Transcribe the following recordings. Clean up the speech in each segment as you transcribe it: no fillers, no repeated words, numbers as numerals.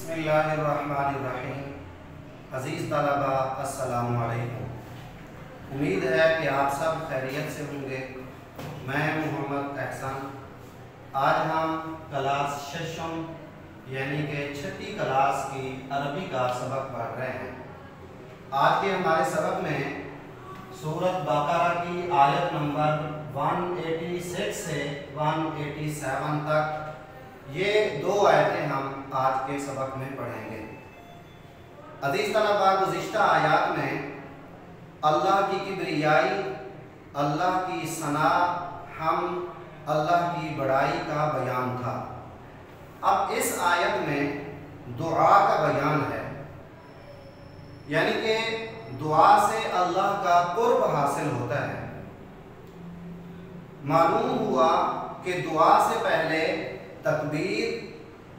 बिस्मिल्लाहिर्रहमानिर्रहीम। अज़ीज़ तलबा अस्सलामु अलैकुम। उम्मीद है कि आप सब खैरियत से होंगे। मैं मोहम्मद एहसन। आज हम क्लास शशम यानी कि छठी क्लास की अरबी का सबक पढ़ रहे हैं। आज के हमारे सबक में सूरत बकरा की आयत नंबर 186 से 187 तक ये दो आयतें हम आज के सबक में पढ़ेंगे। अज़ीज़ तलबा, गुज़िश्ता आयत में अल्लाह की किब्रियाई, अल्लाह की सना, हम अल्लाह की बड़ाई का बयान था। अब इस आयत में दुआ का बयान है, यानी कि दुआ से अल्लाह का कुर्ब हासिल होता है। मालूम हुआ कि दुआ से पहले तकबीर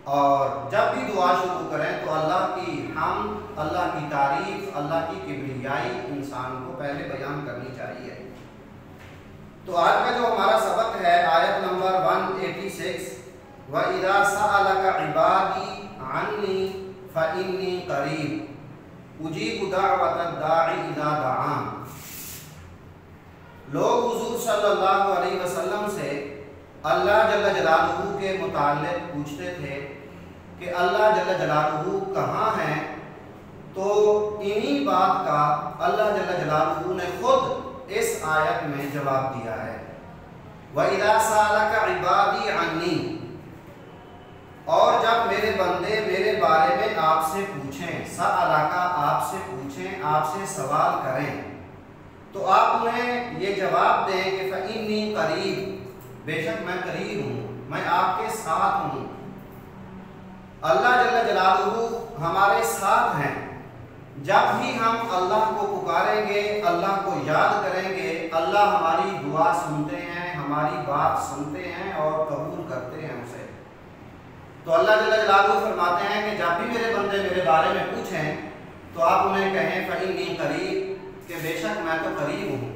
और जब भी दुआ शुरू करें तो अल्लाह की हम, अल्लाह की तारीफ, अल्लाह की किब्रियाई इंसान को पहले बयान करनी चाहिए। तो आज का जो हमारा सबक है आयत नंबर 186, व इज़ा सअलका इबादी अन्नी फ़इन्नी क़रीब उजीबु दाअवतद दाई इज़ा दआन। लोग हुज़ूर सल्लल्लाहु अलैहि वसल्लम से अल्लाह जल्ल जलालुहू के मुताल्लिक़ पूछते थे कि अल्लाह जल्ल जलालुहू कहाँ हैं। तो इन्हीं बात का अल्लाह जल्ल जलालुहू ने खुद इस आयत में जवाब दिया है। व इज़ा सअलका इबादी अन्नी, और जब मेरे बंदे मेरे बारे में आपसे पूछें, सअलका आपसे पूछें, आपसे सवाल करें, तो आप उन्हें ये जवाब दें कि फ़इन्नी क़रीब, बेशक मैं करीब हूँ, मैं आपके साथ हूँ। अल्लाह जल्ल जलालुहू हमारे साथ हैं। जब भी हम अल्लाह को पुकारेंगे, अल्लाह को याद करेंगे, अल्लाह हमारी दुआ सुनते हैं, हमारी बात सुनते हैं और कबूल करते हैं उसे। तो अल्लाह जल्ल जलालुहू फरमाते हैं कि जब भी मेरे बंदे मेरे बारे में पूछें तो आप उन्हें कहें फ़इन्नी क़रीब, कि बेशक मैं तो करीब हूँ।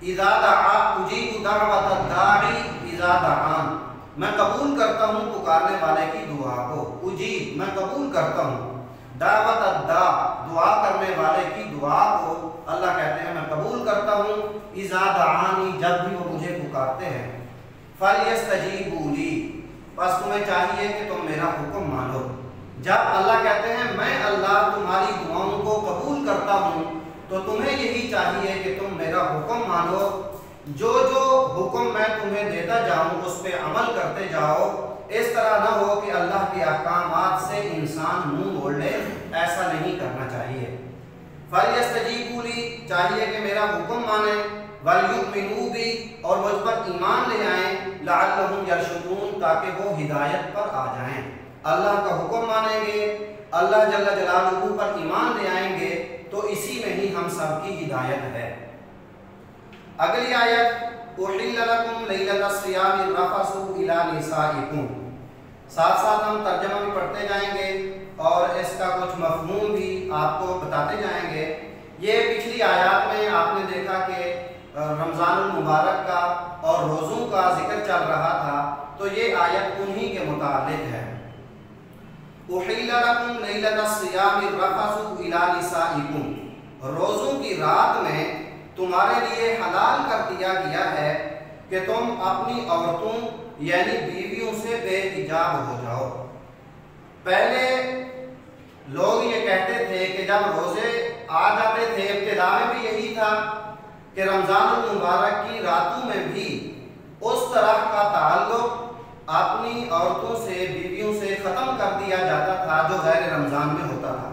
इज़ा दआ उजीबु दाअवतद दाई इज़ा दआन, मैं कबूल करता हूँ पुकारने वाले की दुआ को। उजीब, मैं कबूल करता हूँ। दाअवतद दा, दुआ करने वाले की दुआ को अल्लाह कहते हैं मैं कबूल करता हूँ। इज़ा दआनी, जब भी वो मुझे पुकारते हैं। फलयस्तजीबू ली, बस तुम्हें चाहिए कि तुम मेरा हुक्म मानो। जब अल्लाह कहते हैं मैं अल्लाह तुम्हारी दुआओं को कबूल करता हूँ, तो तुम्हें यही चाहिए कि तुम मेरा हुक्म मानो। जो जो हुक्म मैं तुम्हें देता जाऊं उस पर अमल करते जाओ। इस तरह ना हो कि अल्लाह के अहकामात से इंसान मुंह मोड़ ले, ऐसा नहीं करना चाहिए। फलयस्तजीबू ली, चाहिए कि मेरा हुक्म माने। वलयुमिनू बी, और मुझ पर ईमान ले आएं। लअल्लहुम यरशुदून, ताकि वो हिदायत पर आ जाएं। अल्लाह का हुक्म मानेंगे, अल्लाह जल्ल जलालुहू पर ईमान ले आएंगे, तो इसी में ही हम सबकी हिदायत है। अगली आयत उहिल्ल लकुम लैलतस सियामि रफ़सु इला निसाइकुम। साथ साथ हम तर्जुमा भी पढ़ते जाएंगे और इसका कुछ मफ़हूम भी आपको बताते जाएंगे। ये पिछली आयत में आपने देखा कि रमज़ानुल मुबारक का और रोज़ों का जिक्र चल रहा था, तो ये आयत उन्हीं के मुताल्लिक़ है। उहिल्ल लकुम लैलतस सियामि रफ़सु इला निसाइकुम, रोज़ों की रात में तुम्हारे लिए हलाल कर दिया गया है कि तुम अपनी औरतों यानी बीवियों से बेहिजाब हो जाओ। पहले लोग ये कहते थे कि जब रोज़े आ जाते थे, इब्तिदा में भी यही था कि रमज़ानुल मुबारक की रातों में भी उस तरह का ताल्लुक़ अपनी औरतों से, बीवियों से ख़त्म कर दिया जाता था जो गैर रमज़ान में होता था।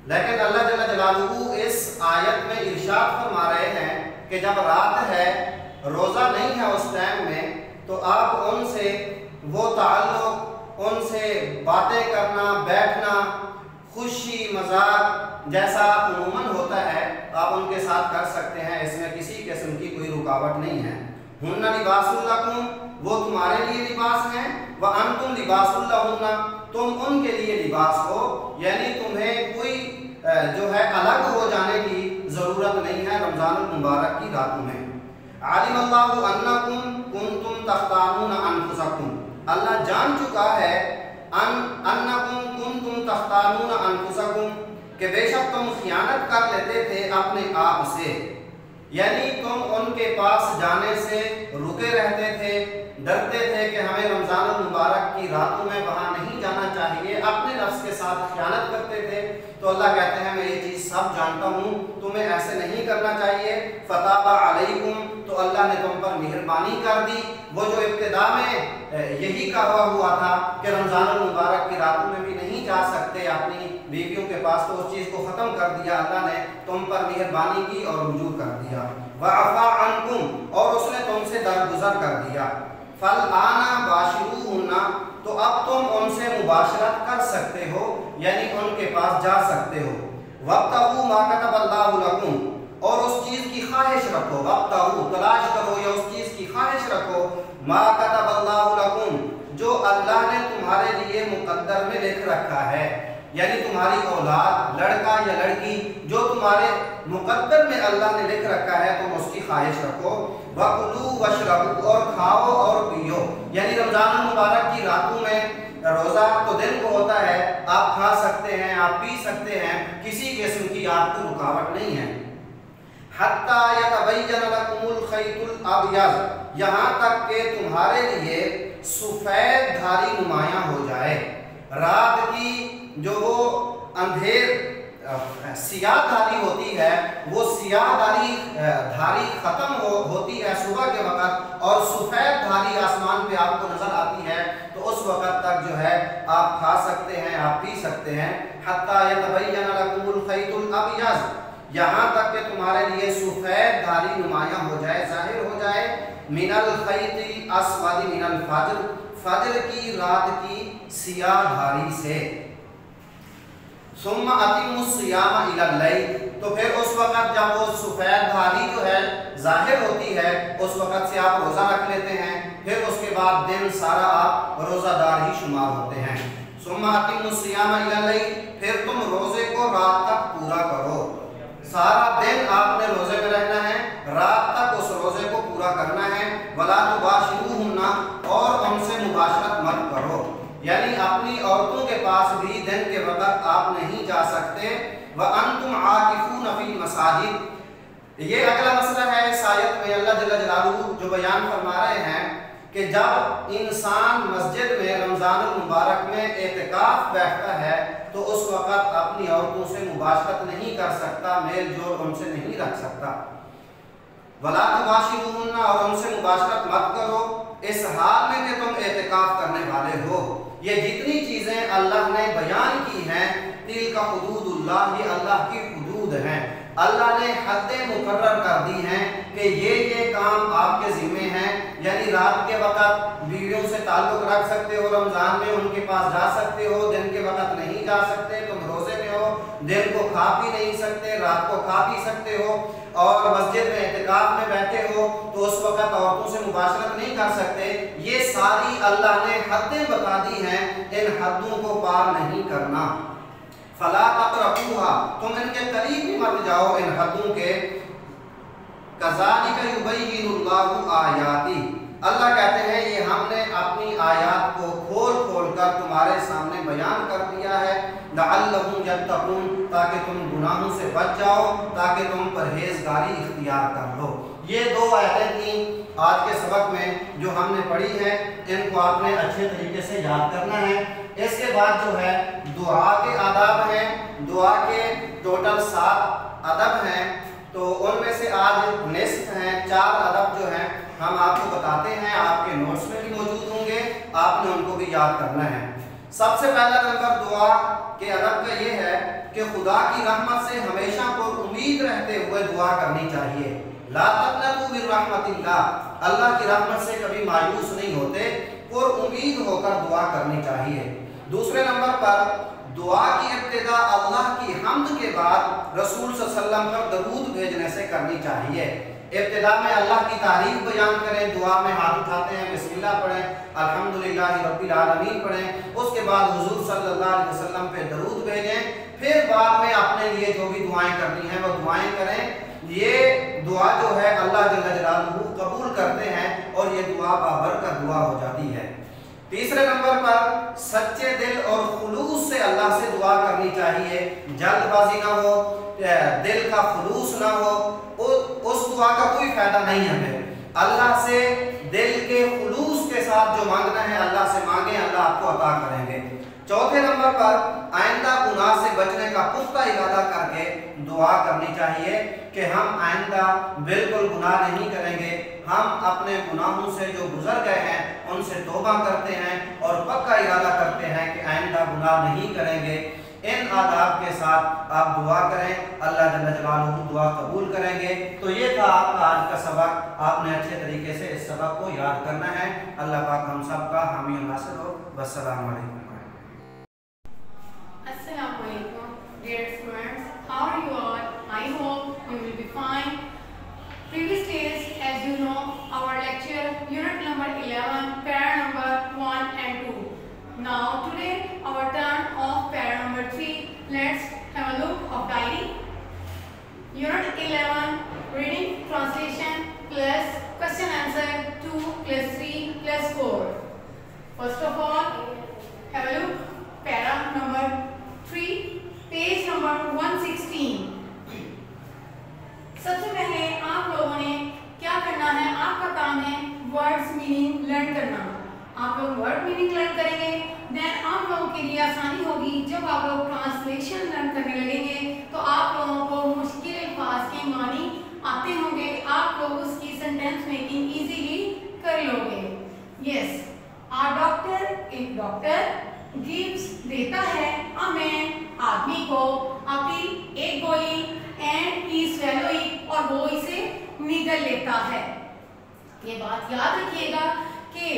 लेकिन अल्लाह जल्ल जलालुहू इस आयत में इरशाद फरमा रहे हैं कि जब रात है, रोज़ा नहीं है उस टाइम में, तो आप उनसे वो ताल्लुक़, उनसे बातें करना, बैठना, खुशी मजाक जैसा उमूमन होता है, आप उनके साथ कर सकते हैं। इसमें किसी किस्म की कोई रुकावट नहीं है। हुन्ना लिबासुल लकुम, वो तुम्हारे लिए लिबास हैं। व अंतुम लिबासुल लहुन्ना, तुम उनके लिए लिबास हो, यानी तुम्हें कोई जो है अलग हो जाने की ज़रूरत नहीं है रमज़ानुल मुबारक की रातों में। आलिमल्लाहु अन्नकुम कुंतुम तख्तानून अनफुसकुम, अल्लाह जान चुका है अन्नकुम कुंतुम तख्तानून अनफुसकुम, कि बेशक तुम खियानत कर लेते थे अपने आप से, यानी तुम उनके पास जाने से रुके रहते थे, डरते थे कि हमें रमज़ान मुबारक की रातों में वहाँ नहीं जाना चाहिए, अपने नफ्स के साथ खियानत करते थे। तो अल्लाह कहते हैं मैं ये चीज़ सब जानता हूँ, तुम्हें ऐसे नहीं करना चाहिए। फताबा अलैकुम, तो अल्लाह ने तुम पर मेहरबानी कर दी। वो जो इब्तिदा में यही कहा हुआ था कि रमज़ान मुबारक की रातों में भी नहीं जा सकते अपनी बीवियों के पास, तो उस चीज़ को ख़त्म कर दिया अल्लाह ने, तुम पर मेहरबानी की और रुजू कर दिया। वअफ़ा अन्कुम, और उसने तुमसे दरगुजर कर दिया। फल आना बाशिरूहुन्ना, तो अब तुम उनसे मुबाशरत कर सकते हो, यानी उनके पास जा सकते हो। वब्तगू मा कतबल्लाहु लकुम, और उस चीज़ की ख्वाहिश रखो, वब्तगू तलाश करो या उस चीज़ की ख्वाहिश रखो, मा कतबल्लाहु लकुम, जो अल्लाह ने तुम्हारे लिए मुकद्दर में लिख रखा है, यानी तुम्हारी औलाद लड़का या लड़की जो तुम्हारे मुकद्दर में अल्लाह ने लिख रखा है, तुम उसकी ख्वाहिश रखो। वकुलू वशरबू, और खाओ और पियो, यानी रमज़ान मुबारक की रातों में रोज़ा तो दिन को होता है, आप खा सकते हैं, आप पी सकते हैं, किसी किस्म की आपको रुकावट नहीं है। हत्ता यतबय्यन लकुमुल खैतुल अबयज़, यहाँ तक कि तुम्हारे लिए सफ़ेद धारी नुमायाँ हो जाए। रात की जो वो अंधेर सियाह धारी होती है, वो सियाह धारी ख़त्म होती है सुबह के वक़्त, और सफ़ेद धारी आसमान पे आपको नज़र आती है, तो उस वक़्त तक जो है आप खा सकते हैं, आप पी सकते हैं। हत्ता यतबय्यन लकुमुल खैतुल अबयज़, यहाँ तक कि तुम्हारे लिए सफ़ेद धारी नुमायाँ हो जाए, जाहिर हो जाए। मिनल खैतिल अस्वद मिनल फज्र, फज्र की रात की सियाह धारी से। सुम्मा अतिमुस सियाम इलल लैल, तो फिर उस वक़्त जब वो सफ़ेद धारी जो है जाहिर होती है, उस वक़्त से आप रोज़ा रख लेते हैं, फिर उसके बाद दिन सारा आप रोज़ादार ही शुमार होते हैं। सुम्मा अतिमुस सियाम इलल लैल, फिर तुम रोज़े को रात तक पूरा करो, सारा दिन आपने रोज़े में रहना है, रात तक उस रोज़े को पूरा करना है। वला तुबाशिरूहुन्ना, और उनसे मुबाशरत मत करो, यानी अपनी औरतों के पास भी दिन के वक़्त आप नहीं जा सकते। व अंतुम आकिफून फील मसाजिद, ये अगला मसला है इस आयत में अल्लाह जल्ल जलालुहु जो बयान फरमा रहे हैं कि जब इंसान मस्जिद में रमज़ान मुबारक में एतिकाफ बैठता है, तो उस वक़्त अपनी औरतों से मुबाशरत नहीं कर सकता, मेल जोल उनसे नहीं रख सकता। वला तुबाशिरूहुन्ना, और उनसे मुबाशरत मत करो इस हाल में कि तुम एतिकाफ करने वाले हो। ये जितनी चीज़ें अल्लाह ने बयान की हैं, तिल का हुदूदुल्लाह, ये अल्लाह की हुदूद हैं, अल्लाह ने हदें मुकर्रर कर दी हैं कि ये काम आपके ज़िम्मे हैं। यानी रात के वक़्त बीवियों से ताल्लुक़ रख सकते हो, रमज़ान में उनके पास जा सकते हो, दिन के वक़्त नहीं जा सकते, तुम रोज़े में हो, दिन को खा पी नहीं सकते, रात को खा पी सकते हो, और मस्जिद में एतिकाफ में बैठे हो तो उस वक़्त औरतों से मुबाशरत नहीं कर सकते। ये सारी अल्लाह ने हदें बता दी हैं, इन हदों को पार नहीं करना। फला तक़रबूहा, तुम इनके करीब भी मत जाओ इन हदों के। कज़ालिका युबय्यिनुल्लाहु आयाती, अल्लाह कहते हैं ये हमने अपनी आयात को खोल खोल कर तुम्हारे सामने बयान कर दिया है। लअल्लहुम यत्तक़ून, ताकि तुम गुनाहों से बच जाओ, ताकि तुम परहेजगारी इख्तियार कर लो। ये दो आयतें थी आज के सबक में जो हमने पढ़ी है, इनको आपने अच्छे तरीके से याद करना है। इसके बाद जो है दुआ के आदाब हैं, दुआ के टोटल 7 अदब हैं, तो उनमें से आज निस्फ हैं, 4 अदब जो हैं हम आपको बताते हैं, आपके नोट्स में भी मौजूद होंगे, आपने उनको भी याद करना है। सबसे पहला नंबर दुआ के अदब का ये है कि खुदा की रहमत से हमेशा पुरुम्मीद रहते हुए दुआ करनी चाहिए। ला तक़नतू मिन रहमतिल्लाह, अल्लाह की रहमत से कभी मायूस नहीं होते, पुरुम्मीद होकर दुआ करनी चाहिए। दूसरे नंबर पर दुआ की इब्तिदा अल्लाह की हम्द के बाद रसूल सल्लल्लाहु अलैहि वसल्लम पर दरूद भेजने से करनी चाहिए। इब्तिदा में अल्लाह की तारीफ बयान करें, दुआ में हाथ उठाते हैं, बिस्मिल्लाह पढ़ें, अल्हम्दुलिल्लाहि रब्बिल आलमीन पढ़ें, उसके बाद हुजूर सल्लल्लाहु अलैहि वसल्लम पे दरूद भेजें, फिर बाद में अपने लिए जो भी दुआएं करनी है वो दुआएं करें। ये दुआ जो है अल्लाह जल्ल जलालुहु कबूल करते हैं और ये दुआ बाबरकत दुआ हो जाती है। तीसरे नंबर पर सच्चे दिल और खुलूस से अल्लाह से दुआ करनी चाहिए, जल्दबाजी ना हो, दिल का खुलूस ना हो, उस दुआ का कोई फायदा नहीं है। अल्लाह से दिल के खुलूस के साथ जो मांगना है अल्लाह से मांगे, अल्लाह आपको अता करेंगे। चौथे नंबर पर आइंदा गुनाह से बचने का पुख्ता इरादा करके दुआ करनी चाहिए कि हम आइंदा बिल्कुल गुनाह नहीं करेंगे, हम अपने गुनाहों से जो गुजर गए हैं उनसे तौबा करते हैं और पक्का इरादा करते हैं कि आइंदा गुनाह नहीं करेंगे। इन आदाब के साथ आप दुआ करें, अल्लाह जल्ल जलालुहु दुआ कबूल करेंगे। तो ये था आपका आज का सबक, आपने अच्छे तरीके से इस सबक को याद करना है। अल्लाह पाक हम सब का हामी और नासिर हो। वस्सलामु अलैकुम। Assalamu alaikum, dear students. How are you all? I hope you will be fine. Previous days, as you know, our lecture unit number 11, para number 1 and 2. Now today our turn of para number 3. Let's have a look of diary. Unit 11, reading, translation plus question answer 2 plus 3 plus 4. First of all, have a look para number 3, page number 116। सबसे पहले आप लोगों ने क्या करना है, आपका काम है वर्ड्स मीनिंग लर्न करना। आप लोग वर्ड मीनिंग लर्न करेंगे, देन आप लोगों के लिए आसानी होगी। जब आप लोग ट्रांसलेशन लर्न करने लगेंगे तो आप लोगों को मुश्किल अल्फाज के मानी आते होंगे, आप लोग उसकी सेंटेंस मेकिंग इजीली कर लोगे। यस, आ डॉक्टर, एक डॉक्टर, गिव्स देता है, अ मैन आदमी को, अपील एक गोली, एंड ही स्वेलो इट और वो इसे निगल लेता है। ये बात याद रखिएगा कि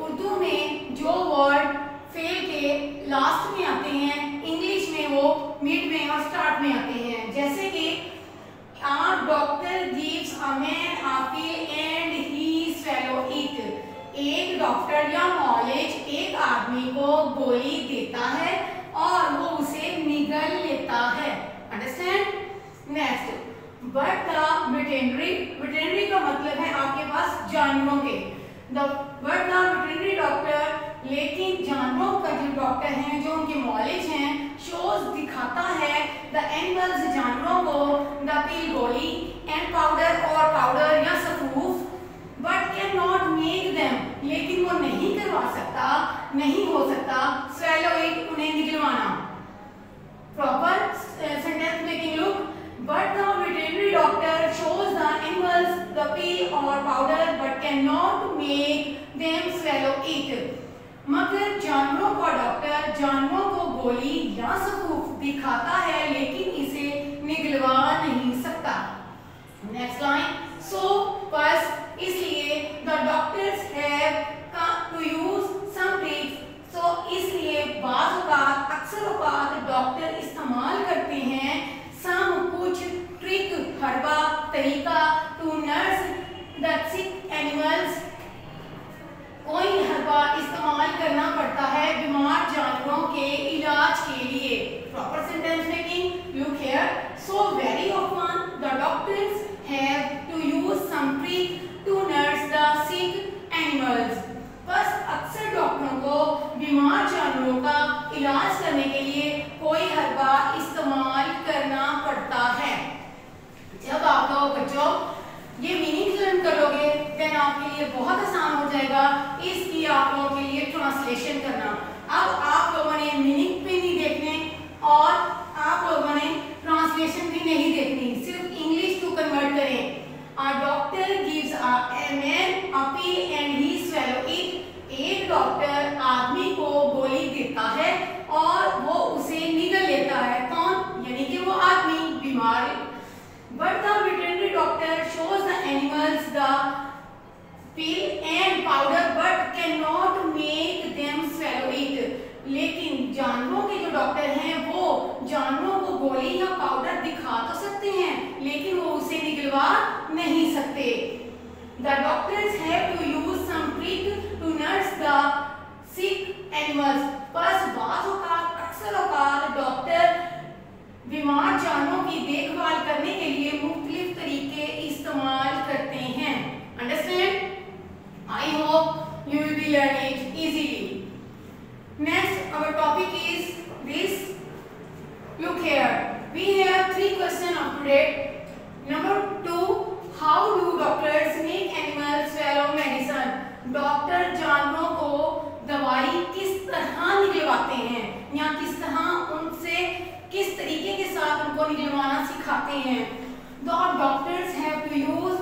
उर्दू में जो वर्ड फेल के लास्ट में आते हैं, इंग्लिश में वो मिड में और स्टार्ट में आते हैं। जैसे कि a doctor gives a man a pill and he swallow it. एक डॉक्टर या नॉलेज एक आदमी को गोली देता है और वो उसे निगल लेता है। Understand? Next, but the veterinary, veterinary का मतलब है आपके पास जानवरों के। बट द वेटरनरी डॉक्टर, लेकिन जानवरों का जो डॉक्टर हैं, जो उनके नॉलेज हैं, शोज दिखाता है द एनिमल्स जानवरों को, द पिल गोली एंड पाउडर और पाउडर या सफूफ, but can not make them, लेकिन वो नहीं करवा सकता, नहीं हो सकता, स्वेलो इट, उन्हें निगलवाना। Proper sentence making look, but the veterinary doctor shows the animals the pill और powder but can not make them swallow it. मगर जानवरों का डॉक्टर जानवरों को गोली या सफूफ दिखाता है लेकिन इसे निगलवा नहीं सकता। नेक्स्ट लाइन, सो बस इसलिए the doctors have to use some tricks, so इसलिए बाज़ औक़ात, अक्सर औक़ात डॉक्टर इस्तेमाल करते हैं सम कुछ ट्रिक, हरबा, तरीका, to nurse the sick animals, कोई हरबा इस्तेमाल करना पड़ता है बीमार जानवरों के इलाज के लिए। Proper sentence making look here, so very often the doctors have to use some trick to nurse the sick animals. बस अक्सर डॉक्टरों को बीमार जानवरों का इलाज करने के लिए कोई हरबा इस्तेमाल करना पड़ता है। जब आप लोग बच्चों ये मीनिंग लर्न करोगे देन आपके लिए बहुत आसान हो जाएगा इसकी आप लोगों के लिए ट्रांसलेशन करना। अब आप लोगों ने मीनिंग भी नहीं देखने और आप लोगों ने ट्रांसलेशन भी नहीं देखनी, सिर्फ इंग्लिश टू कन्वर्ट करें। A doctor gives a man a pill and he swallow it। एक डॉक्टर आदमी को गोली देता है और वो उसे निगल लेता है। कौन? यानी कि वो आदमी बीमार। But the veterinary doctor shows the animals the pill and powder but cannot make them swallow it। लेकिन जानवरों के जो डॉक्टर हैं वो जानवरों को गोली या पाउडर दिखा तो सकते हैं लेकिन वो उसे निगलवा नहीं सकते। The doctors have to use some trick to nurse the sick animals। बस बाज़ औक़ात, अक्सर औक़ात डॉक्टर बीमार जानवरों की देखभाल करने के लिए मुख्तलिफ तरीके इस्तेमाल करते हैं। Understand? I hope you will be learn it easily. Next, our topic is this. Look here. We have 3 questions of today. Number 2. How do doctors make animals swallow medicine? Doctor जानवरों को दवाई किस तरह निकलवाते हैं या किस तरह उनसे किस तरीके के साथ उनको निकलवाना सिखाते हैं। Doctors have to use,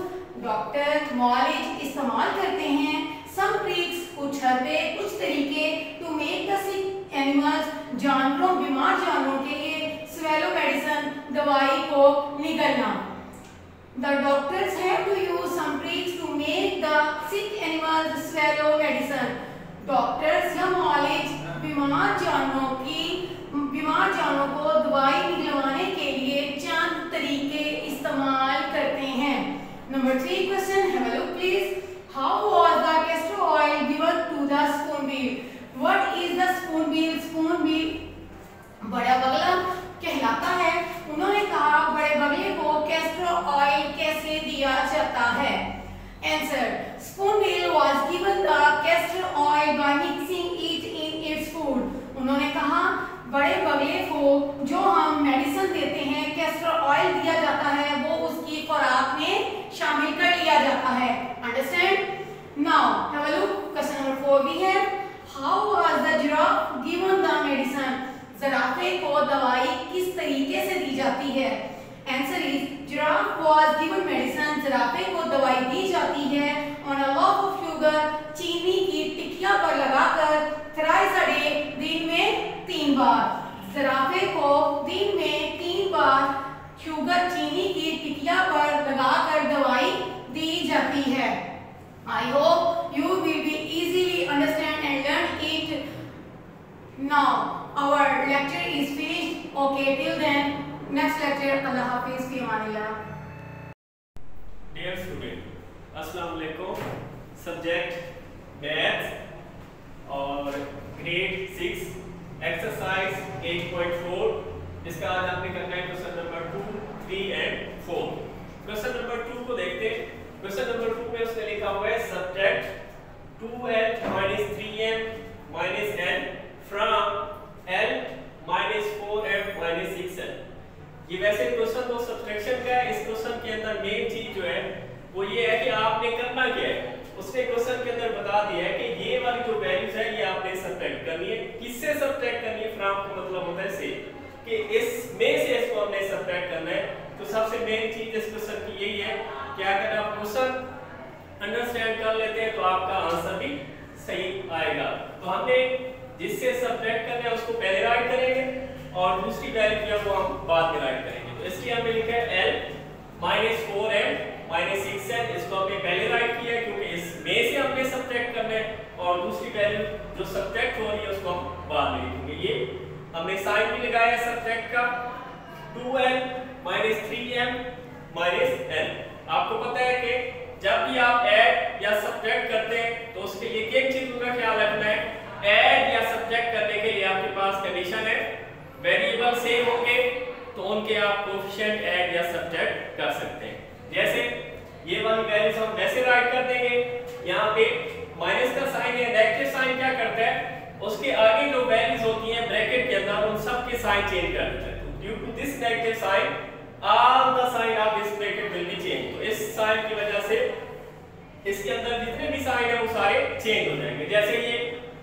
doctor knowledge इस्तेमाल करते हैं, सम ट्रिक्स कुछ हरबे कुछ तरीके to make the sick animals जानवरों बीमार जानवरों के लिए स्वेलो मेडिसिन दवाई को निगलना। The doctors have to use some tricks to make the sick animals swallow medicine. Doctors या नॉलेज बीमार जानवरों को दवाई निकलवाने के लिए चंद तरीके इस्तेमाल करते हैं। Number 3 question, have a look please. How was the castor oil given to the spoonbill? What is the spoonbill? Spoonbill बड़ा बगला कहलाता है। उन्होंने कहा बड़े बगले को कैस्टर ऑयल कैसे दिया जाता है। Answer, spoonbill was given the castor oil by mixing it in its food। उन्होंने कहा बड़े बगले को जो हम मेडिसिन देते हैं कैस्टर ऑयल दिया जाता है वो उसकी खुराक में शामिल कर लिया जाता है। Understand? Now have a look, question number 4 भी है। How was the giraffe given the medicine? जिराफे को दवाई किस तरीके से दी जाती है? Answer is, giraffe was given medicine, जिराफे को दवाई दी जाती है on a loaf of sugar, चीनी की टिकिया पर लगाकर, थ्राइस अ डे, दिन में 3 बार। जिराफे को दिन में 3 बार शुगर चीनी की टिकिया पर लगाकर दवाई दी जाती है। I hope you will be easily understand and learn it. Now our lecture is finished. Okay, till then, next lecture. Allah Hafiz, fi amanillah. Dear student, अस्सलाम वालेकुम। सब्जेक्ट मैथ्स और ग्रेड 6 एक्सरसाइज 8.4। इसका आज आपने करना है question number 2, 3 and 4। Question number 2 को देखते हैं। क्वेश्चन नंबर 2 में उसने लिखा हुआ है subtract 2l minus 3m minus n from l minus 4m minus 6l। ये वैसे क्वेश्चन तो सब्ट्रैक्शन का है। इस क्वेश्चन के अंदर मेन चीज जो है वो ये है कि आपने करना क्या है। उसने क्वेश्चन के अंदर बता दिया है कि ये वाली जो वैल्यूज है ये आपने सब्ट्रैक्ट करनी है। किससे सब्ट्रैक्ट करनी है? फ्रॉम का मतलब होता है से, कि इसमें से इसको हमने सब्ट्रैक्ट करना है। तो सबसे मेन चीज इस क्वेश्चन की यही है कि अगर आप क्वेश्चन अंडरस्टैंड कर लेते हैं तो आपका आंसर भी सही आएगा। तो हमने जिससे सब्ट्रैक्ट करना है उसको पहले राइट करेंगे और दूसरी वैल्यू जो है वो हम बाद में राइट करेंगे। तो इसलिए हमने लिखा है l minus 4m minus 6n। इसको हमने पहले राइट किया है क्योंकि इसमें से हमने सब्ट्रैक्ट करना है और दूसरी वैल्यू जो सब्ट्रैक्ट हो रही है उसको हम बाद में लिखेंगे। ये हमने साइन भी लगाया है सब्ट्रैक्ट का, 2l minus 3m minus n। आपको पता है कि जब भी आप ऐड या सब्ट्रैक्ट करते हैं तो उसके लिए किन चीजों का ख्याल रखना है? ऐड या सब्ट्रैक्ट करने के लिए आपके पास कंडीशन है, वेरिएबल सेम होंगे तो उनके आप कोएफिशिएंट ऐड या सब्ट्रैक्ट कर सकते हैं। जैसे ये वाली वैल्यूज हम वैसे राइट कर देंगे। यहाँ पे माइनस का साइन है, नेगेटिव साइन क्या करता है? उसके आगे जो वैल्यूज होती हैं ब्रैकेट के अंदर उन सब के साइन चेंज कर देता है। Due to this negative sign all the sign of this bracket will be change. तो इस साइन की वजह से इसके अंदर जितने भी साइन है वो सारे चेंज हो जाएंगे। जैसे ये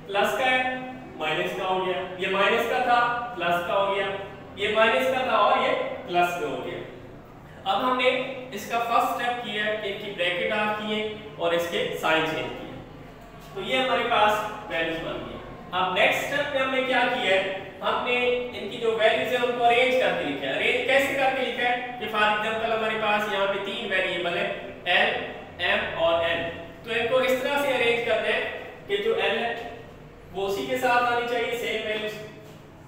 प्लस का है, माइनस का हो गया, ये माइनस का था प्लस का हो गया, ये माइनस का था और ये प्लस का हो गया। अब हमने इसका फर्स्ट स्टेप किया है कि इनकी ब्रैकेट ऑफ किए और इसके साइन चेंज किए, तो ये हमारे पास वैल्यूज बन गई। अब नेक्स्ट स्टेप में हमने क्या किया है? हमने इनकी जो वैल्यूज है उनको अरेंज करके लिखा है। अरेंज कैसे करके लिखा है कि फॉर एग्जांपल हमारे पास यहाँ पे 3 वेरिएबल है l, m और n। तो इनको इस तरह से अरेंज करना है कि जो l है वो उसी के साथ आनी चाहिए, सेम वैल्यूज।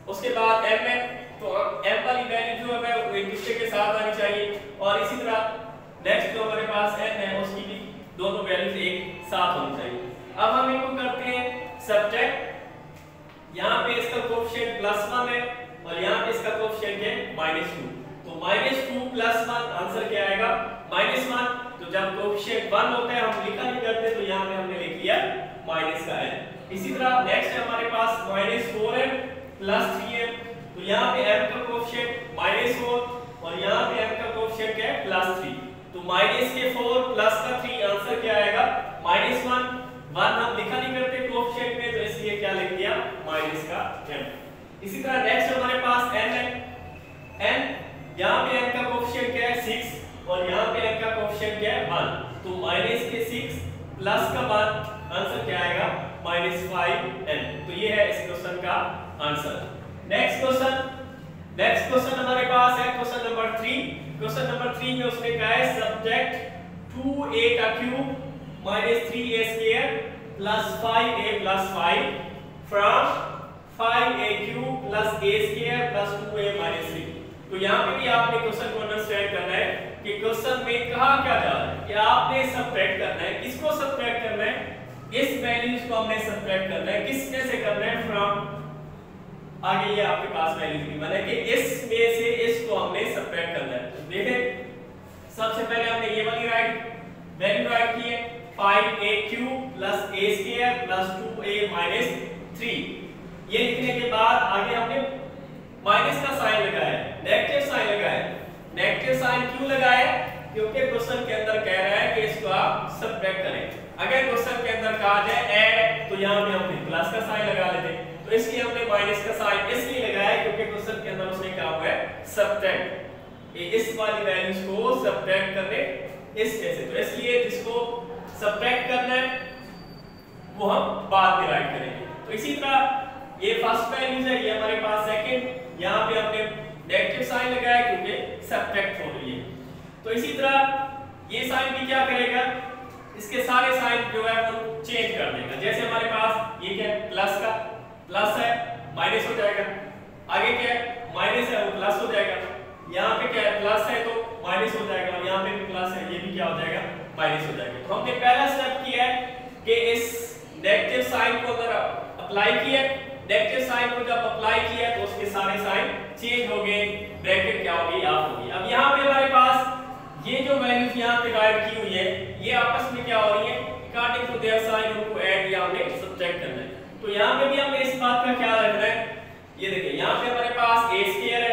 उसके बाद m है तो m वाली वैल्यू जो है वो एक दूसरे के साथ आनी चाहिए और इसी तरह नेक्स्ट जो हमारे पास n है उसकी भी दोनों वैल्यूज एक साथ होनी चाहिए। अब हम इनको करते हैं सब्ट्रैक्ट। यहाँ पे इसका कोएफिशिएंट +1 है और यहाँ पे इसका कोएफिशिएंट है -2। तो -2 + 1 आंसर क्या आएगा? -1। तो जब कोएफिशिएंट 1 होता है हम लिखा नहीं करते, तो यहाँ पे हमने लिख लिया माइनस का n। इसी तरह नेक्स्ट है हमारे पास -4m + 3m। तो यहाँ पे m का कोएफिशिएंट -4 और यहाँ पे m का कोएफिशिएंट क्या है +3। तो -4 + का 3 आंसर क्या आएगा -1। 1 हम लिखा नहीं करते कोएफिशिएंट में, तो इसलिए क्या लिख दिया माइनस का m। इसी तरह नेक्स्ट हमारे पास n है। n यहाँ पे n का कोएफिशिएंट क्या है 6 और यहाँ पे n का कोएफिशिएंट क्या है 1। तो -6 + का 1 आंसर क्या आएगा -5n। तो ये है इस क्वेश्चन का आंसर। नेक्स्ट क्वेश्चन हमारे पास है क्वेश्चन नंबर 3। क्वेश्चन नंबर 3 में उसने कहा है सब्जेक्ट 2a का cube -3a² + 5a + 5 from 5a³ + a² + 2a - 3। तो यहाँ पे भी आपने क्वेश्चन को अंडरस्टैंड करना है कि क्वेश्चन में कहा क्या जा रहा है कि आपने सब्ट्रैक्ट करना है। किसको सब्ट्रैक्ट करना है? इस वैल्यूज को हमने सब्ट्रैक्ट करना है। किसमें से करना है? फ्रॉम आगे ये आपके पास वैल्यूज गिवन है कि इसमें से इसको हमने सब्ट्रैक्ट करना है। तो देखें सबसे पहले हमने ये वाली वैल्यू राइट की है 5a³ + a² + 2a - 3। ये लिखने के बाद आगे हमने माइनस का साइन लगाया है, नेगेटिव साइन लगाया है। नेगेटिव साइन क्यों लगाया है? क्योंकि क्वेश्चन के अंदर कह रहा है कि इसको आप सब्ट्रैक्ट करें। अगर क्वेश्चन के अंदर कहा जाए ऐड, तो यहाँ पे हमने प्लस का साइन लगा लेते, तो इसलिए हमने माइनस का साइन इसलिए लगाया है क्योंकि क्वेश्चन के अंदर उसने कहा हुआ है सब्ट्रैक्ट। इस वाली वैल्यूज को सब्ट्रैक्ट करने इसमें से, तो इसलिए जिसको सब्ट्रैक्ट करना है वो हम बाद में राइट करेंगे। तो इसी तरह ये फर्स्ट वैल्यूज है, ये हमारे पास सेकंड, यहाँ पे हमने नेगेटिव साइन लगाया क्योंकि सब्ट्रैक्ट हो रही है। तो इसी तरह ये साइन भी क्या करेगा, इसके सारे साइन जो है वो चेंज कर देगा। जैसे हमारे पास ये क्या है प्लस का प्लस है माइनस हो जाएगा, आगे क्या है माइनस है वो प्लस हो जाएगा, यहाँ पे क्या है प्लस है तो माइनस हो जाएगा, और यहाँ पे भी प्लस है ये भी क्या हो जाएगा माइनस हो जाएगा। तो हमने पहला स्टेप किया है कि इस नेगेटिव साइन को अगर अप्लाई किया, नेगेटिव साइन को जब अप्लाई किया तो उसके सारे साइन चेंज हो गए, ब्रैकेट क्या होगी ऑफ होगी। अब यहाँ पे हमारे पास ये जो वैल्यूज यहाँ पे राइट की हुई है ये आपस में क्या हो रही है अकॉर्डिंग टू देयर साइन उनको ऐड या हमने सब्ट्रैक्ट करना है। तो यहाँ पे भी हमें इस बात का ख्याल रखना है। ये देखिए यहाँ पे हमारे पास a² है,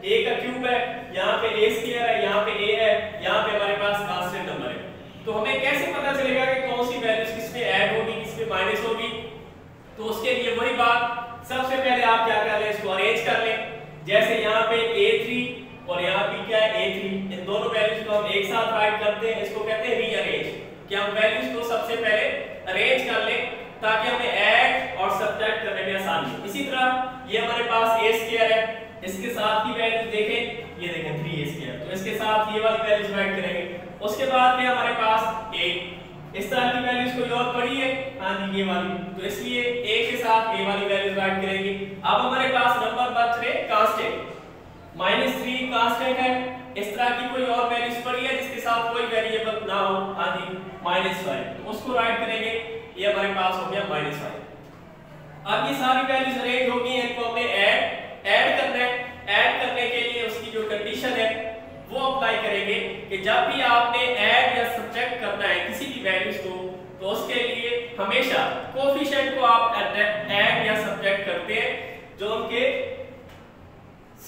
a का क्यूब है, यहाँ पे a² है, यहाँ पे a है, यहाँ पे हमारे पास कांस्टेंट नंबर है। तो हमें कैसे पता चलेगा कि कौन सी वैल्यूज किसमें ऐड होगी किसमें माइनस होगी? तो उसके लिए वही बात, सबसे पहले आप क्या कर लें इसको अरेंज कर लें। जैसे यहाँ पे a3 और यहाँ पे क्या है a3, इन दोनों वैल्यूज को हम एक साथ राइट करते हैं, इसको कहते हैं रीअरेंज, कि हम वैल्यूज को सबसे पहले अरेंज कर लें ताकि हमें ऐड और सब्ट्रैक्ट करने में आसानी हो। इसी तरह ये हमारे पास a² है, इसके साथ की वैल्यूज देखें, ये देखें 3a², तो इसके साथ ये वाली वैल्यूज राइट करेंगे। उसके बाद में हमारे पास a, इस तरह की वैल्यूज कोई और पड़ी है, हाँ जी ये वाली, तो इसलिए a के साथ a वाली वैल्यूज राइट करेंगे। अब हमारे पास नंबर बच रहे कांस्टेंट, -3 कांस्टेंट है, इस तरह की कोई और वैल्यूज पड़ी है जिसके साथ कोई वेरिएबल ना हो, हाँ जी -5, तो उसको राइट करेंगे, ये हमारे पास हो गया -5। अब ये सारी वैल्यूज अरेंज हो गई हैं, इनको हमने ऐड करना है। ऐड करने के लिए उसकी जो कंडीशन है वो अप्लाई करेंगे कि जब भी आपने ऐड या सब्ट्रैक्ट करना है किसी भी वैल्यूज को, तो उसके लिए हमेशा कोएफिशिएंट को आप ऐड या सब्ट्रैक्ट करते हैं जो उनके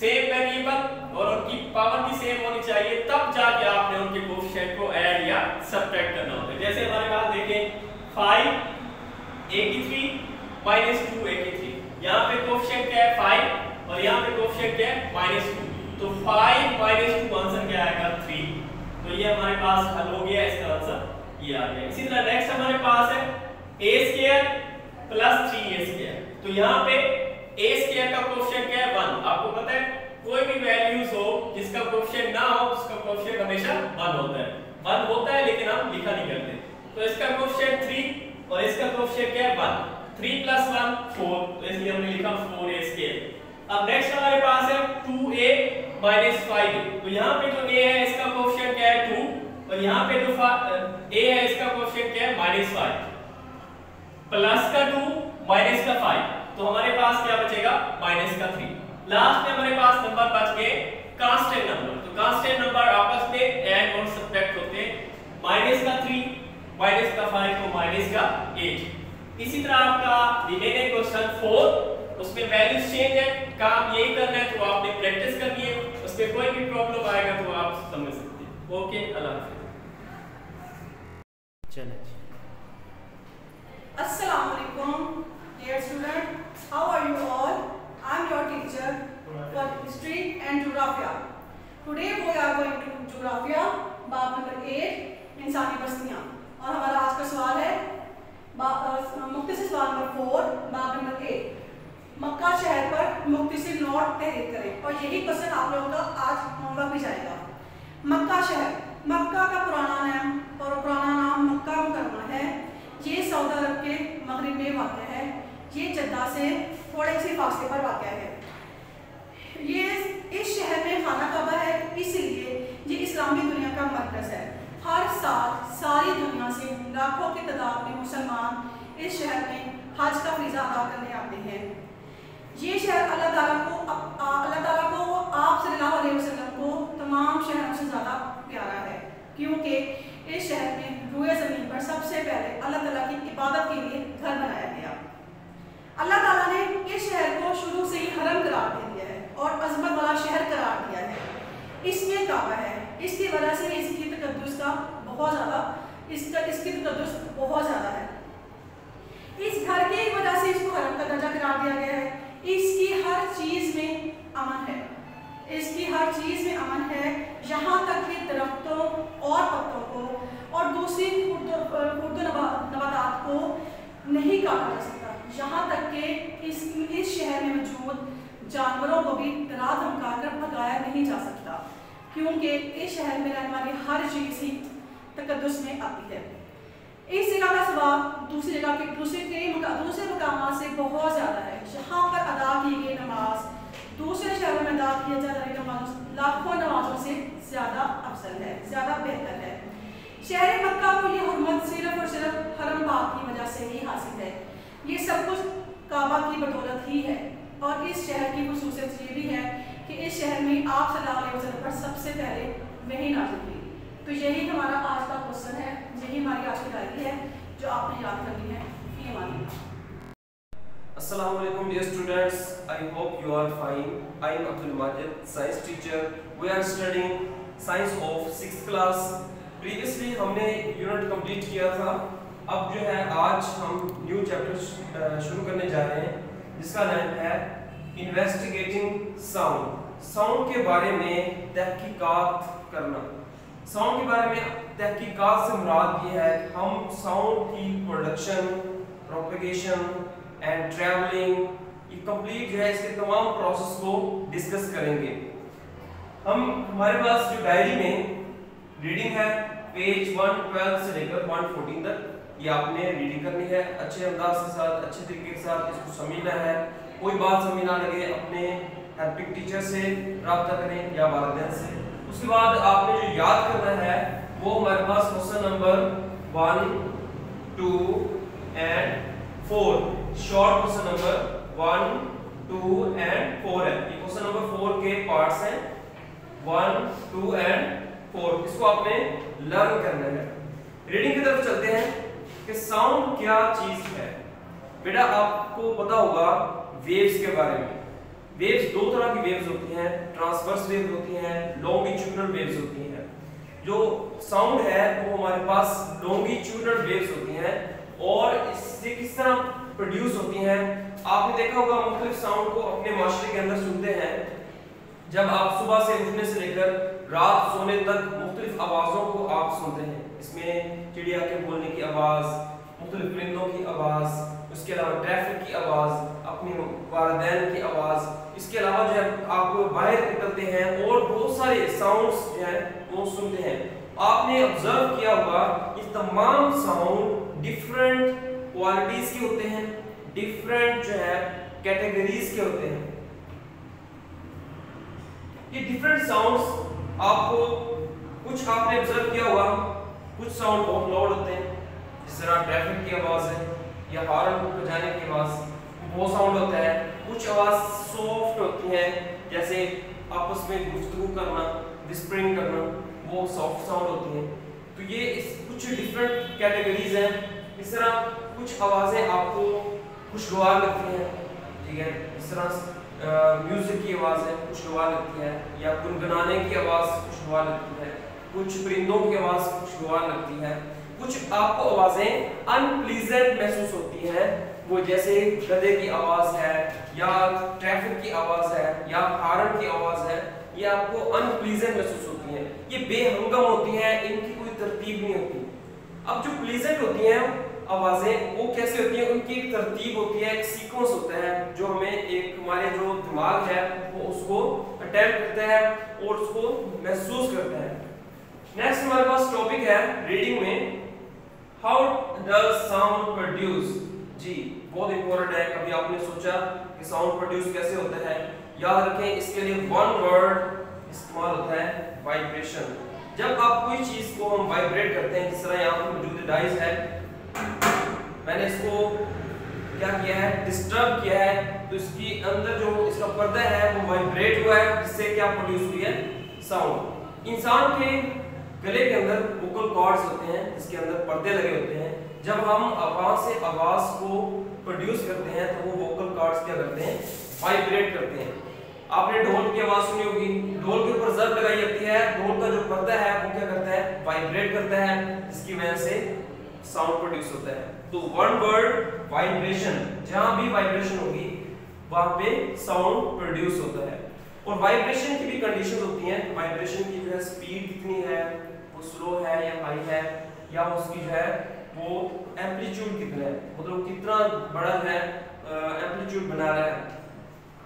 सेम वेरिएबल और उनकी पावर भी सेम होनी चाहिए, तब जाके आपने उनके कोएफिशिएंट को ऐड या सब्ट्रैक्ट करना होता है। जैसे हमारे पास देखें 5a³ - 2a³, यहाँ पे कोएफिशिएंट क्या है 5 और यहाँ पे कोएफिशिएंट क्या है -2, तो 5 - 2 आंसर क्या आएगा 3। तो ये हमारे पास हल हो गया, इसका आंसर ये आ गया। इसी तरह नेक्स्ट हमारे पास है a² + 3a², तो यहाँ पे a² का कोएफिशिएंट क्या है 1। आपको पता है कोई भी वैल्यूज हो जिसका कोएफिशिएंट ना हो उसका कोएफिशिएंट हमेशा 1 होता है, 1 होता है लेकिन हम लिखा नहीं करते। तो इसका कोएफिशिएंट 3 और इसका कोएफिशिएंट क्या है 1, 3 + 1 4, तो इसलिए हमने लिखा 4a²। अब नेक्स्ट हमारे पास है 2a - 5a, तो यहाँ पे जो a है इसका कोएफिशिएंट क्या है 2 और यहाँ पे जो a है इसका कोएफिशिएंट क्या है -5, प्लस का 2 माइनस का 5, तो हमारे पास क्या बचेगा -3। लास्ट में हमारे पास नंबर बच गए कांस्टेंट नंबर। तो कांस्टेंट नंबर आपस में ऐड और सब्ट्रैक्ट होते हैं। माइनस का 3, माइनस का 5 और माइनस का 8। इसी तरह आपका रिमेनिंग क्वेश्चन 4, उसमें वैल्यूज चेंज है, काम यही करना है तो आपने प्रैक्टिस करनी है, उसमें कोई भी प्रॉब्लम आएगा तो आप समझ सकते हैं। ओके, अल्लाह हाफिज़। चलिए, Assalamu alaikum, dear student. How are you all? I am your teacher for history and geography. Today we are going to geography, बाब नंबर 8, इंसानी बस्तियाँ। और हमारा आज का सवाल है मुख्तसर सवाल नंबर 4, बाब नंबर 8, मक्का शहर पर मुख्तसर नोट तहरीर करें। और यही क्वेश्चन आप लोगों का आज होमवर्क भी जाएगा। मक्का शहर, मक्का का पुराना नाम मक्का मुकर्रमा है। ये सऊदी अरब के मगरिब में वाक़ है। ये जद्दा से थोड़े से फासले पर वाक़ है। ये इस शहर में खाना काबा है, इसलिए ये इस्लामी दुनिया का मरकज़ है। हर साल सारी दुनिया से लाखों की तादाद में मुसलमान इस शहर में हज का फ़रीज़ा अदा करने आते हैं। ये शहर अल्लाह ताला को आप सल्लल्लाहु अलैहि वसल्लम को तमाम शहरों से ज़्यादा प्यारा है, क्योंकि इस शहर में रूए ज़मीन पर सबसे पहले अल्लाह ताला की इबादत के लिए घर बनाया गया। अल्लाह ताला ने इस शहर को शुरू से ही हरम करार दे दिया है और अज़मत वाला शहर करार दिया है। इसमें काबा है, इसकी वजह से इसकी तकद्दुस का बहुत ज़्यादा इसकी तकद्दुस बहुत ज़्यादा है। इस घर की वजह से इसको हरम का दर्जा करार दिया गया है। इसकी हर चीज़ में अमन है, इसकी हर चीज़ में अमन है, यहाँ तक कि दरख्तों और पत्तों को और दूसरी खुर्द नबातात को नहीं काटा जा सकता। यहाँ तक कि इस शहर में मौजूद जानवरों को भी डरा धमका कर भगाया नहीं जा सकता, क्योंकि इस शहर में रहने वाली हर चीज़ ही तकद्दुस में आती है। इस जगह का सवाब दूसरे मकामात से बहुत ज़्यादा है। यहाँ पर अदा की गई नमाज दूसरे शहरों में अदा किया जा रही नमाज लाखों नमाजों से ज़्यादा अफजल है, ज़्यादा बेहतर है। शहर मक्का को ये हुर्मत सिर्फ और सिर्फ हरम पाक की वजह से ही हासिल है। ये सब कुछ काबा की बदौलत ही है। और इस शहर की खुसूसियत ये भी है कि इस शहर में आप सल्लल्लाहु अलैहि वसल्लम पर सबसे पहले वही नाज़िल हुई। तो यही हमारा आज का क्वेश्चन है, यही हमारी आज की डायरी है जो आपने याद करनी है। ये हमारी Assalamu alaikum dear students, I hope you are fine. I am Abdul Majid, science teacher. We are studying science of 6th class. Previously हमने यूनिट कंप्लीट किया था। अब जो है आज हम न्यू चैप्टर शुरू करने जा रहे हैं, जिसका नाम है इन्वेस्टिगेटिंग साउंड। साउंड के बारे में तहकीकात करना। साउंड के बारे में तहकीकात से मुराद ये है कि हम साउंड की प्रोडक्शन, प्रोपेगेशन एंड ट्रैवलिंग, ये कंप्लीट जो है इसके तमाम प्रोसेस को डिस्कस करेंगे। हमारे पास जो डायरी में रीडिंग है पेज 112 से लेकर 114 तक, ये आपने रीडिंग करनी है अच्छे अंदाज के साथ, अच्छे तरीके के साथ इसको समझना है। कोई बात समझ ना लगे अपने हेल्पिंग टीचर से रब्ता करें या वालिदैन से। उसके बाद आपने जो याद करना है वो हमारे पास question number 1, 2 and 4, short question number 1, 2 and 4 है। ये क्वेश्चन नंबर 4 के पार्ट्स हैं 1, 2 एंड 4। इसको आपने लर्न करना है। रीडिंग की तरफ चलते हैं कि साउंड क्या चीज है। बेटा आपको पता होगा वेव्स के बारे में। वेव्स दो तरह की वेव्स होती हैं, ट्रांसवर्स वेव्स होती हैं, लॉन्गिट्यूडनल वेव्स होती हैं। जो साउंड है वो हमारे पास लॉन्गिट्यूडनल वेव्स होती हैं और इससे किस तरह प्रोड्यूस होती हैं। आपने देखा होगा मुख्तलिफ साउंड को अपने माशरे के अंदर सुनते हैं। जब आप सुबह से उठने से लेकर रात सोने तक मुख्तलिफ आवाज़ों को आप सुनते हैं। इसमें चिड़िया के बोलने की आवाज़, मुख्तलिफ परिंदों की आवाज़, उसके अलावा ट्रैफिक की आवाज़, अपने वालिदैन की आवाज़, इसके अलावा जो है आप बाहर निकलते हैं और बहुत सारे साउंड्स जो हैं वो सुनते हैं। आपने ऑब्जर्व किया होगा ये तमाम साउंड डिफरेंट क्वालिटीज़ के होते हैं, डिफरेंट जो है कैटेगरीज के होते हैं। ये डिफरेंट साउंड्स आपको कुछ आपने ऑब्जर्व किया होगा, कुछ साउंड बहुत लाउड होते हैं, जिस तरह ट्रैफिक की आवाज़ है या हॉर्न बजाने की आवाज़, वो साउंड होता है। कुछ आवाज़ सॉफ्ट होती हैं, जैसे आपस में गुफ्तगू करना, विस्परिंग करना, वो सॉफ्ट साउंड होती हैं। तो ये कुछ डिफरेंट कैटेगरीज हैं। इस तरह कुछ आवाज़ें आपको खुशगवार लगती हैं, ठीक है, इस तरह म्यूजिक की आवाज़ है खुशगवार लगती है, या गुनगुनाने की आवाज़ खुशगवार लगती है, कुछ परिंदों की आवाज़ खुशगवार लगती है, कुछ आपको आवाज़ें अनप्लीजेंट महसूस होती हैं, वो जैसे गधे की आवाज़ है या ट्रैफिक की आवाज़ है या हॉर्न की आवाज़ है, ये आपको अनप्लीजेंट महसूस होती हैं, ये बेहंगम होती हैं, इनकी कोई तरतीब नहीं होती। अब जो प्लीजेंट होती हैं आवाज़ें, वो कैसे होती हैं, उनकी एक तरतीब होती है, एक सीक्वेंस होता है जो हमें एक हमारे जो दिमाग है वो उसको अटेम्प्ट करता है और उसको महसूस करता है। नेक्स्ट हमारे पास टॉपिक है रीडिंग में, हाउ डज साउंड प्रोड्यूस। जी बहुत इंपॉर्टेंट है। कभी आपने सोचा कि साउंड प्रोड्यूस कैसे होता है, याद रखें इसके लिए वन वर्ड इस्तेमाल होता है, वाइब्रेशन। जब आप कोई चीज को हम वाइब्रेट करते हैं, जिस तरह यहाँ पर मौजूद डाइस है, मैंने इसको क्या किया है, डिस्टर्ब किया है, तो इसकी अंदर जो इसका पर्दा है वो वाइब्रेट हुआ है, जिससे क्या प्रोड्यूस हुई है, साउंड। इंसान के गले के अंदर वोकल कॉर्ड्स होते हैं, जिसके अंदर पर्दे लगे होते हैं। जब हम आवाज से आवाज को प्रोड्यूस करते हैं तो वो वोकल कॉर्ड्स क्या करते हैं, वाइब्रेट करते हैं। आपने ढोल की आवाज सुनी होगी, ढोल के ऊपर जब लगाई जाती है, ढोल का जो पर्दा है वो क्या करता है, वाइब्रेट करता है, जिसकी वजह से साउंड प्रोड्यूस होता है। तो वन वर्ड वाइब्रेशन, जहां भी वाइब्रेशन होगी वहां पे साउंड प्रोड्यूस होता है। और वाइब्रेशन की भी कंडीशन होती हैं, वाइब्रेशन की जो है स्पीड कितनी है, वो स्लो है या हाई है, या उसकी जो है वो एम्पलीट्यूड कितना है, मतलब कितना बड़ा है एम्पलीट्यूड बना रहा है।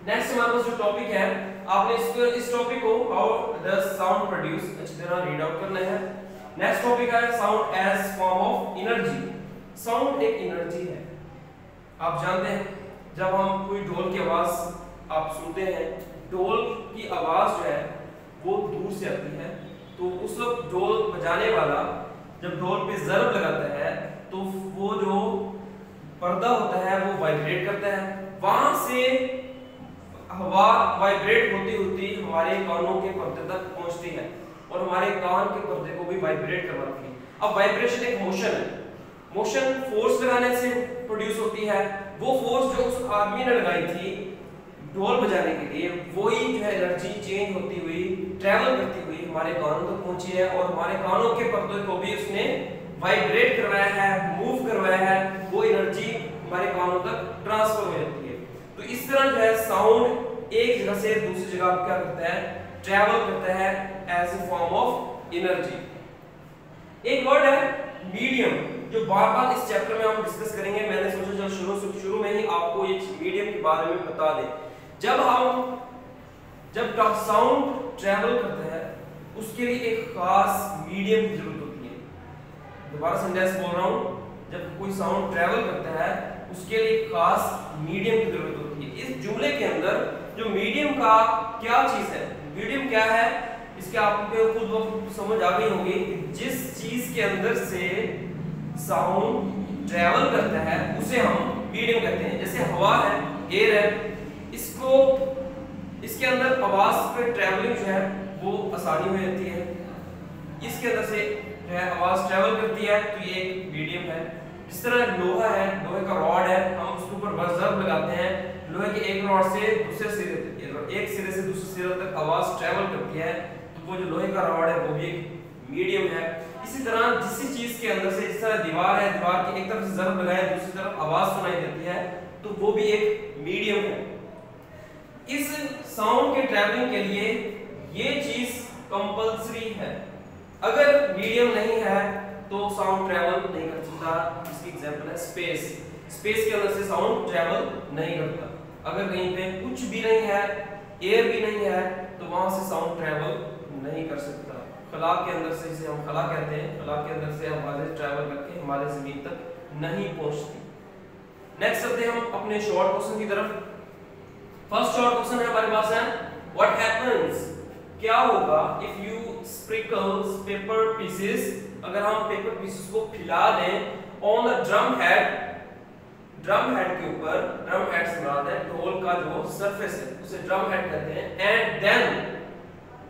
नेक्स्ट हमारे पास जो टॉपिक है, आपने इस टॉपिक को हाउ डज साउंड प्रोड्यूस अच्छी तरह रीड आउट करना है। नेक्स्ट टॉपिक है sound as form of energy. Sound एक एनर्जी है। आप जानते हैं जब हम कोई ढोल की आवाज आप सुनते हैं, ढोल की आवाज जो है वो दूर से आती है, तो उस वक्त ढोल बजाने वाला जब ढोल पे ज़रब लगाता है तो वो जो पर्दा होता है वो वाइब्रेट करता है, वहां से हवा वाइब्रेट होती होती हमारे कानों के पर्दे तक पहुंचती है और हमारे कान के पर्दे को भी वाइब्रेट करवाती है। अब वाइब्रेशन एक मोशन है, मोशन फोर्स लगाने से प्रोड्यूस होती है। वो फोर्स जो उस आदमी ने लगाई थी ढोल बजाने के लिए, वही जो है एनर्जी चेंज होती हुई ट्रैवल करती हुई हमारे कानों तक पहुंची है और हमारे कानों के पर्दे को भी उसने वाइब्रेट करवाया है, मूव करवाया है, वो एनर्जी हमारे कानों तक ट्रांसफर हो जाती है। तो इस तरह जो है साउंड एक जगह से दूसरी जगह क्या करता है, ट्रैवल करता है as a form of energy. एक वर्ड है मीडियम, जो बार बार इस चैप्टर में हम डिस्कस करेंगे। मैंने सोचा चलो शुरू में ही आपको ये मीडियम के बारे में बता दें। जब साउंड ट्रैवल करता है उसके लिए एक खास मीडियम की जरूरत होती है। दोबारा सेंटेंस बोल रहा हूं, जब कोई साउंड ट्रैवल करता है उसके लिए एक खास मीडियम की जरूरत होती है। इस जुमले के अंदर जो मीडियम का क्या चीज है, मीडियम क्या है, इसके आपको खुद समझ आ गई होगी। जिस चीज के अंदर से साउंड ट्रैवल करता है उसे हम मीडियम कहते हैं। जैसे हवा है, एयर है, इसके अंदर आवाज पे ट्रैवलिंग जो है वो आसानी हो जाती है, इसके अंदर से जो है आवाज ट्रैवल करती है, तो ये एक मीडियम है। जिस तरह लोहा है, लोहे का रॉड है, हम उसके ऊपर बजर लगाते हैं, लोहे के एक रॉड से दूसरे सिरे एक सिरे से दूसरे सिरे तक आवाज ट्रैवल करती है, तो वो जो लोहे का रॉड है वो भी एक मीडियम है। इसी तरह जिस चीज के अंदर से, जिस तरह दीवार है, दीवार की एक तरफ से जरब लगाए दूसरी तरफ आवाज सुनाई देती है, तो वो भी एक मीडियम है। इस साउंड के ट्रैवलिंग के लिए ये चीज कंपल्सरी है। अगर मीडियम नहीं है तो साउंड ट्रैवल नहीं कर सकता। इसकी एग्जांपल है स्पेस। स्पेस के अंदर से साउंड ट्रैवल नहीं करता। अगर कहीं पे कुछ भी नहीं है, एयर भी नहीं है, तो वहां से साउंड ट्रैवल नहीं कर सकता। खला के अंदर से, जिसे हम खला कहते हैं, खला के अंदर से आवाजें ट्रैवल करके हमारे जमीन तक नहीं पहुंचती। नेक्स्ट चलते हैं हम अपने शॉर्ट क्वेश्चन की तरफ। फर्स्ट शॉर्ट क्वेश्चन है हमारे पास है, व्हाट हैपेंस, क्या होगा if you sprinkles paper pieces, अगर हम पेपर पीसेस को फैला दें on the drum head, drum head के ऊपर, ड्रम हेड से मुराद है ढोल का जो सरफेस है उसे ड्रम हेड कहते हैं, एंड देन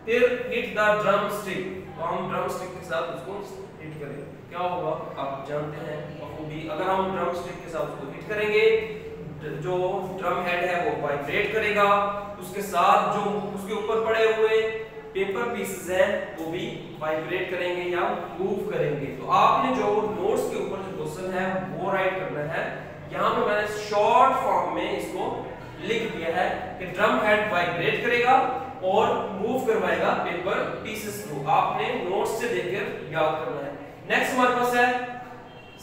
फिर हिट द ड्रम स्टिक, तो हम ड्रम स्टिक के साथ उसको हिट करें, क्या होगा आप जानते हैं बखूबी। अगर हम ड्रम स्टिक के साथ उसको हिट करेंगे, जो ड्रम हेड है वो वाइब्रेट करेगा, उसके साथ जो उसके ऊपर पड़े हुए पेपर पीसेस हैं वो भी वाइब्रेट करेंगे या मूव करेंगे। तो आपने जो नोट्स के ऊपर जो क्वेश्चन है वो राइट करना है। यहाँ पे मैंने शॉर्ट फॉर्म में इसको लिख दिया है कि ड्रम हेड वाइब्रेट करेगा और मूव करवाएगा पेपर पीसेस को। आपने नोट्स से देखकर याद करना है। नेक्स्ट हमारे पास है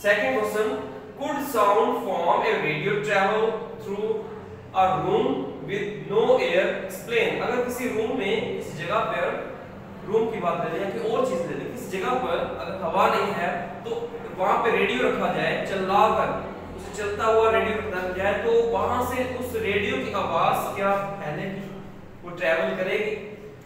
second question, could sound form a radio travel through a room with no air? explain। अगर किसी रूम में किसी जगह पर, रूम की बात करें या कोई और चीज ले लें, किसी जगह पर अगर हवा नहीं है तो वहां पे रेडियो रखा जाए, चलाकर उसे चलता हुआ रेडियो रखा जाए, तो वहां से उस रेडियो की आवाज क्या फैलेगी, वो ट्रैवल करेगी?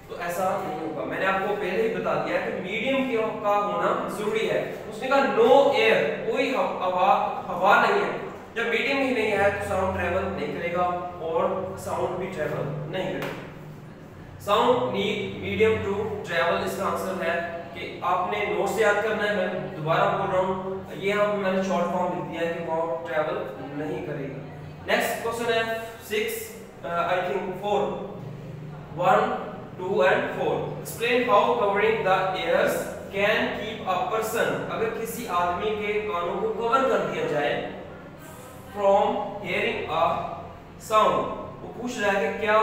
तो ऐसा नहीं होगा। मैंने आपको पहले ही बता दिया कि मीडियम का होना जरूरी है। उसने कहा नो एयर, कोई हवा नहीं है। जब मीडियम ही नहीं है तो साउंड ट्रैवल नहीं करेगा और साउंड भी ट्रैवल नहीं करेगा। Sound need medium to travel, इसका आंसर है कि आपने नोट से याद करना है। मैं दोबारा बोल रहा हूँ, ये हम मैंने शॉर्ट फॉर्म लिख दिया है कि वो ट्रैवल नहीं करेगा। नेक्स्ट क्वेश्चन है 6 I think 4 1 2 and 4। explain how covering the ears can keep a person, अगर किसी आदमी के कानों को कवर कर दिया जाए from hearing a sound, वो पूछ रहा है कि क्या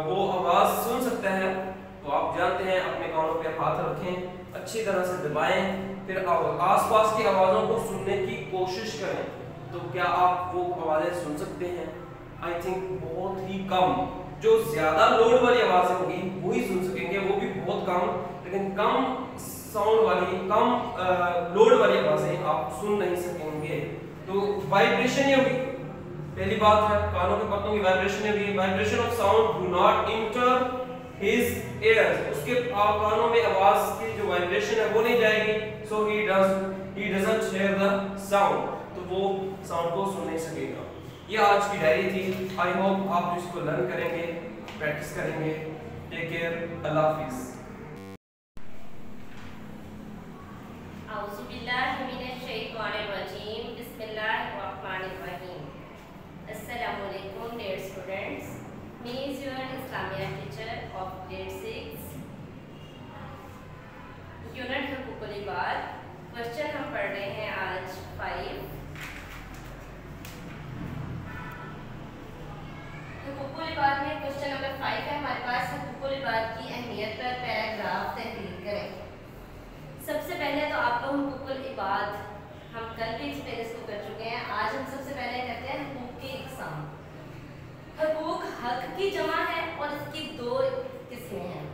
वो आवाज सुन सकता है। तो आप जानते हैं अपने कानों पे हाथ रखें, अच्छी तरह से दबाएं, फिर आसपास की आवाजों को सुनने की कोशिश करें। तो क्या आप वो आवाजें सुन सकते हैं? आई थिंक बहुत ही कम, जो ज्यादा लोड वाली आवाजें होंगी वही सुन सकेंगे, वो भी बहुत कम, लेकिन कम साउंड वाली, कम लोड वाली आवाजें आप सुन नहीं सकेंगे। तो वाइब्रेशन ये होगी, पहली बात है कानों के पत्तों की वाइब्रेशन होगी। Vibration of sound do not inter his ears, उसके कानों में आवाज की जो वाइब्रेशन है वो नहीं जाएगी, so he doesn't hear the sound, तो वो साउंड को सुन नहीं सकेगा। ये आज की डायरी थी। आई होप आप इसको लर्न करेंगे, प्रैक्टिस करेंगे। टेक केयर, अल्लाह हाफिज। औज़ु बिल्लाहि मिनश शैतानिर रजीम, बिस्मिल्लाहिर रहीम। अस्सलामु अलैकुम dear students, me is your इस्लामिया टीचर ऑफ ग्रेड 6 यूनिट हुकूकुल इबाद। क्वेश्चन हम पढ़ रहे हैं आज 5। हुकूकुल इबाद में क्वेश्चन नंबर 5 है हमारे पास, हुकूकुल इबाद की अहमियत पर पैराग्राफ तहरीर करें। सबसे पहले तो आपको हुकूकुल इबाद हम कल भी एक्सपीरियंस को कर चुके हैं, आज हम सबसे पहले करते हैं हुकूक की इकसाम। हुकूक हक की जमा है और इसकी 2 किस्में हैं।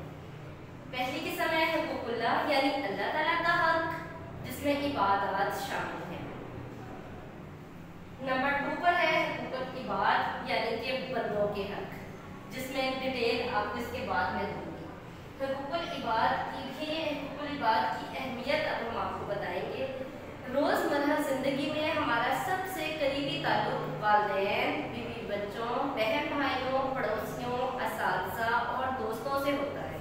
पहली किस्म है हुकूकुल्लाह यानी अल्लाह ताला का हक, जिसमें इबादत शामिल है। नंबर 2 पर है हुकूकुल इबाद यानी कि बंदों के हक, जिसमें डिटेल आपको इसके बाद में दूंगी। हुकूकुल इबाद की अहमियत अब हम आपको बताएंगे। रोज़मर्रा ज़िंदगी में हमारा सबसे करीबी ताल्लुक वालिदैन, बीवी बच्चों, बहन भाइयों, पड़ोसियों, असातिज़ा और दोस्तों से होता है।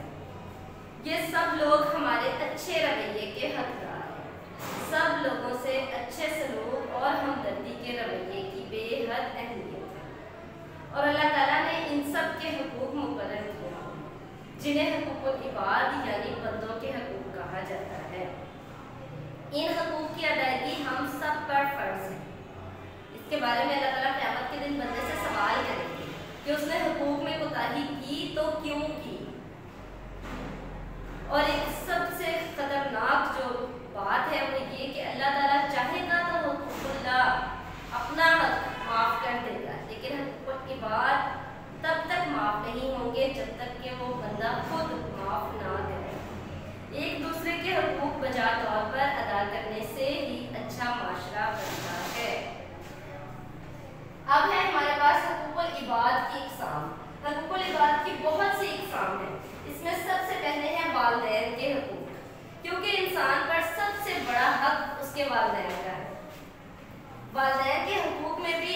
ये सब लोग हमारे अच्छे रवैये के हकदार हैं। सब लोगों से अच्छे सलूक और हमदर्दी के रवैये की बेहद अहमियत है और अल्लाह ताला ने इन सब के हुकूक मुकर्रर किया, जिन्हें हुकूकुल इबाद यानी बंदों के हुकूक कहा जाता है। इन हुकूक की अदायगी हम सब पर फर्ज है। इसके बारे में अल्लाह ताला क़यामत के दिन बंदे से सवाल करेंगे कि उसने हुकूक में कोताही की तो क्यों की। और एक सबसे खतरनाक जो बात है वो ये कि अल्लाह ताला चाहेगा तो हुकूकुल्लाह अपना हक माफ़ कर देगा, लेकिन हुकूकुल इबाद तब तक माफ़ नहीं होंगे जब तक कि वो बंदा खुद माफ़ ना करे। एक दूसरे के हुकूक बजा तौर पर अदा करने से ही अच्छा माशरा बनता है। अब है हमारे पास हुकूकुल इबाद की इकसाम। हुकूकुल इबाद की बहुत सी इकसाम है। इसमें सबसे पहले है वालिदैन के हुकूक, क्योंकि इंसान पर सबसे बड़ा हक उसके वालिदैन का है। वालिदैन के हुकूक में भी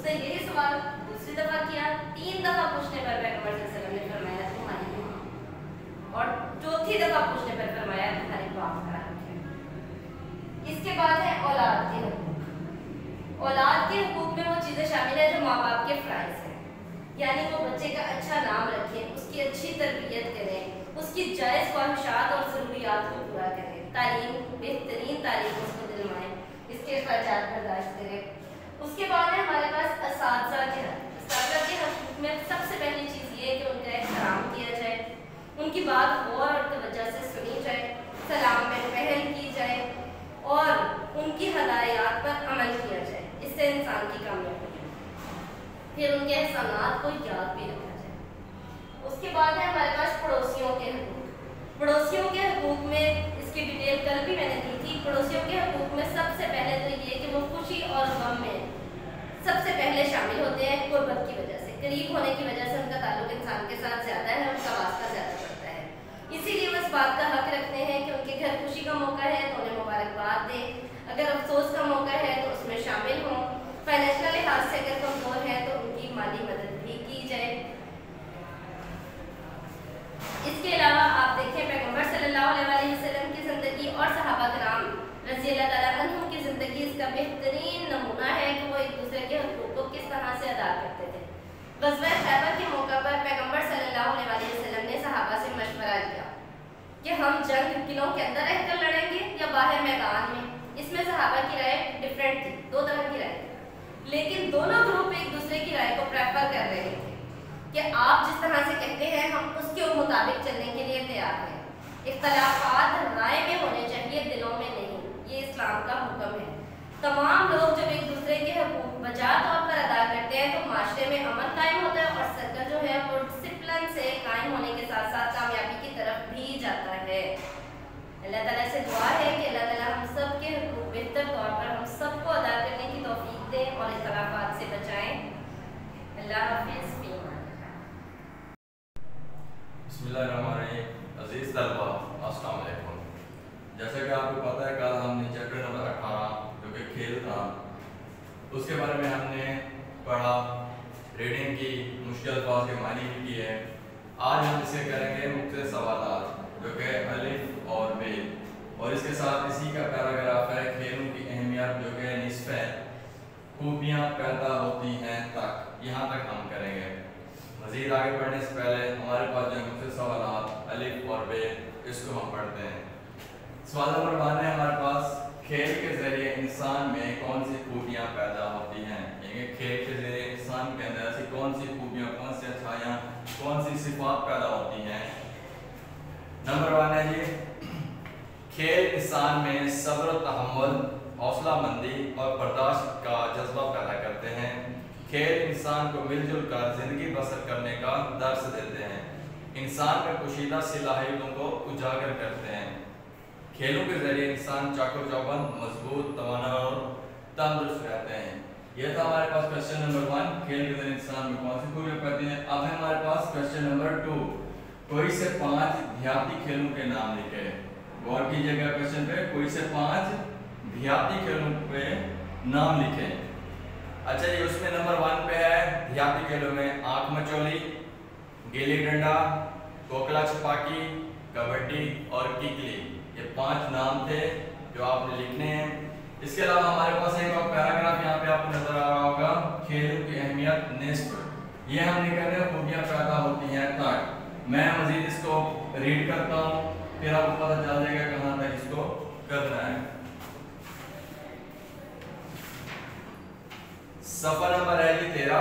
उसने यही सवाल दूसरी दफा किया, 3 दफा पूछने पर पैगंबर सल्लल्लाहु अलैहि वसल्लम ने फरमाया तुम्हारी मां, और चौथी दफा पूछने पर फरमाया तुम्हारे बाप का हक है। इसके बाद है औलाद के हुकूक। औलाद के हुकूक में वो चीजें शामिल है जो माँ बाप के फराइज हैं, यानी वो बच्चे का अच्छा नाम रखें, उसकी अच्छी तरबियत करें, उसकी जायज़ ख्वाहिशात और ज़रूरियात को पूरा करें, तालीम, बेहतरीन तालीम उसको दिलवाएं, इसके खर्चात बर्दाश्त करें। उसके बाद है हमारे पास असातिज़ा के हक़। असातिज़ा के हक़ में सबसे पहली चीज़ ये है कि उनका एहतराम किया जाए, उनकी बात गौर और तवज्जो से सुनी जाए, सलाम में पहल की जाए और उनकी हदायत पर अमल किया जाए। इससे इंसान की कामयाबी है। फिर उनके एहसानात को याद भी रखा जाए। उसके बाद है हमारे पास पड़ोसियों के हुकूक। पड़ोसियों के हुकूक में इसकी डिटेल कल भी मैंने दी थी। पड़ोसियों के हुकूक में सबसे पहले तो ये कि वो खुशी और गम में सबसे पहले शामिल होते हैं। कुर्बत की वजह से, करीब होने की वजह से उनका ताल्लुक इंसान के साथ ज़्यादा है, उनका वास्ता ज़्यादा पड़ता है। इसीलिए वो इस बात का हक रखते हैं कि उनके घर खुशी का मौका है तो उन्हें मुबारकबाद दें, अगर अफसोस का मौका है तो उसमें शामिल हों, फाइनेंशियल लिहाज से अगर कमज़ोर है तो उनकी माली मदद भी की जाए। इसके अलावा आप देखें पैगंबर सल्लल्लाहु अलैहि वसल्लम की ज़िंदगी और सहाबा किराम रज़ियल्लाहु तआला अन्हुम की ज़िंदगी इसका बेहतरीन नमूना है कि वो एक दूसरे के हुकूक को किस तरह से अदा करते थे। ग़ज़वा खैबर के मौका पर पैगंबर सल्लल्लाहु अलैहि वसल्लम ने सहाबा से मशवरा किया कि हम जंग किलों के अंदर रहकर लड़ेंगे या बाहर मैदान में। इसमें सहाबा की राय डिफरेंट थी, 2 तरह की राय, लेकिन दोनों ग्रुप एक दूसरे की राय को प्रेफर कर रहे थे कि आप जिस तरह से कहते हैं हम उसके मुताबिक चलने के लिए तैयार हैं। इख्तलाफात राय में होने चाहिए, दिलों में नहीं, ये इस्लाम का हुक्म है। तमाम लोग जब एक दूसरे के हुकूक बजा तौर पर अदा करते हैं तो माशरे में अमन कायम होता है और सर्कल जो है वो डिसिप्लिन से कायम होने के साथ साथ कामयाबी की तरफ भी जाता है। अल्लाह ताला से दुआ है कि अल्लाह ताला हम सब के हुकूक बेहतर तौर पर हम सबको अदा करने की तौफीक दे और इख्तलाफात से बचाएं। अल्लाह हाफिज़। बिस्मिल्लाहिर्रहमानिर्रहीम। अज़ीज़ तलबा, अस्सलाम वालेकुम। जैसा कि आपको पता है कल हमने चैप्टर नंबर 18 जो कि खेल था उसके बारे में हमने पढ़ा, रीडिंग की, मुश्किल अल्फाज के मानी भी किए। आज हम इसे करेंगे मुख्तलिफ सवालात जो कि अलिफ और बे, और इसके साथ इसी का पैराग्राफ है खेलों की अहमियत जो कि निस्फ़ है, खूबियाँ पैदा होती हैं तक, यहाँ तक हम करेंगे। मज़ीद आगे बढ़ने से पहले हमारे पास जो मुख्तलिफ सवालात अलिफ और बे, इसको हम पढ़ते हैं। सवाल नंबर 1 है हमारे पास, खेल के ज़रिए इंसान में कौन सी खूबियाँ पैदा होती हैं, यानी खेल के ज़रिए इंसान के अंदर ऐसी कौन सी खूबियाँ, कौन सी अच्छाइयाँ, कौन सी सिफात पैदा होती हैं। नंबर 1 है जी, खेल इंसान में सब्र, तहम्मुल, हौसला मंदी और बर्दाश्त का जज्बा पैदा करते हैं। खेल इंसान को मिलजुल कर जिंदगी बसर करने का दर्स देते हैं, इंसान में पोशीदा सलाहियतों को उजागर करते हैं। खेलों के जरिए इंसान चाको चौबंद, मजबूत, तवाना और तंदुरुस्त रहते हैं। यह था हमारे पास क्वेश्चन नंबर 1, खेल के जरिए इंसान में कौन सी खूबियाँ पाती हैं। अब है हमारे पास क्वेश्चन नंबर 2, कोई से 5 देहाती खेलों के नाम लिखे। गौर कीजिएगा क्वेश्चन पे, कोई से 5 देहाती खेलों पे नाम लिखे। अच्छा ये उसमें नंबर 1 पे है देहाती खेलों में आंख मचोली, गिल्ली डंडा, कोकला छपाकी, कबड्डी और किकली। ये 5 नाम थे जो आपने लिखने हैं। इसके अलावा हमारे पास एक और पैराग्राफ यहाँ पे आपको नजर आ रहा होगा, खेलों की अहमियत निस्फ। ये हम लिख रहे हैं खूबियाँ पैदा होती हैं तक। मैं मजीद इसको रीड करता हूँ, फिर आपको पता चल जाएगा कहाँ तक इसको करना है। सफर नंबर है जी 13,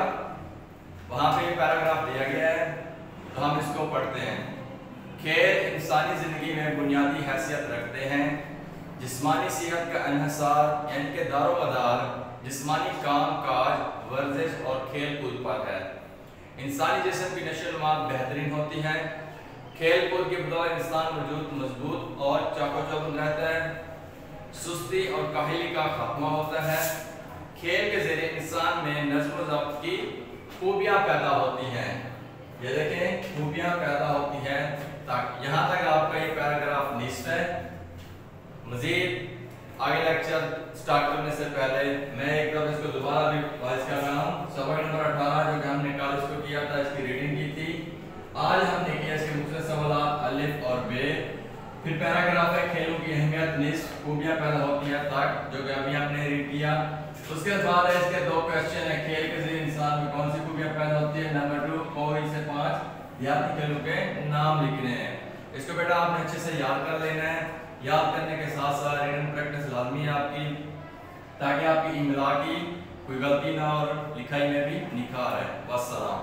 वहां पे पैराग्राफ दिया गया है तो हम इसको पढ़ते हैं। खेल इंसानी जिंदगी में बुनियादी हैसियत रखते हैं। जिस्मानी सेहत का इन्हिसार यानी कि दारोमदार जिस्मानी काम काज, वर्जिश और खेल कूद पर है। इंसानी जिस्म की नशोनुमा बेहतरीन होती है। खेल कूद की बदौलत इंसान वजूद मजबूत और चाको-चौबंद रहता है। सुस्ती और काहली का खात्मा होता है। खेल के जरिए इंसान में नज़्म ज़ब्त की खूबियाँ पैदा होती हैं। ये देखें, खूबियाँ पैदा होती हैं। यहाँ तक आपका ये पैराग्राफ निस्फ है। मज़ीद आगे लेक्चर स्टार्ट करने से पहले मैं एक दफा इसको दोबारा रिवाइज कर रहा हूँ। सबक नंबर 18 जो कि हमने कल इसको किया था, इसकी रीडिंग की थी। आज हमने किया इसके मुख्तलिफ सवालात अलिफ और बे। फिर पैराग्राफ है खेलों की अहमियत, निस्फ खूबियां पैदा होती है तक, जो कि अभी हमने रीड किया। उसके बाद है इसके दो क्वेश्चन है, खेल के जरिए इंसान में कौन सी खूबियां पैदा होती है। नंबर 2 कोई से 5 देहाती खेलों के नाम लिखने हैं। इसको बेटा आपने अच्छे से याद कर लेना है। याद करने के साथ साथ रीडिंग प्रैक्टिस लाजमी है आपकी, ताकि आपकी इमला की कोई गलती ना और लिखाई में भी निखार है। वस्सलाम।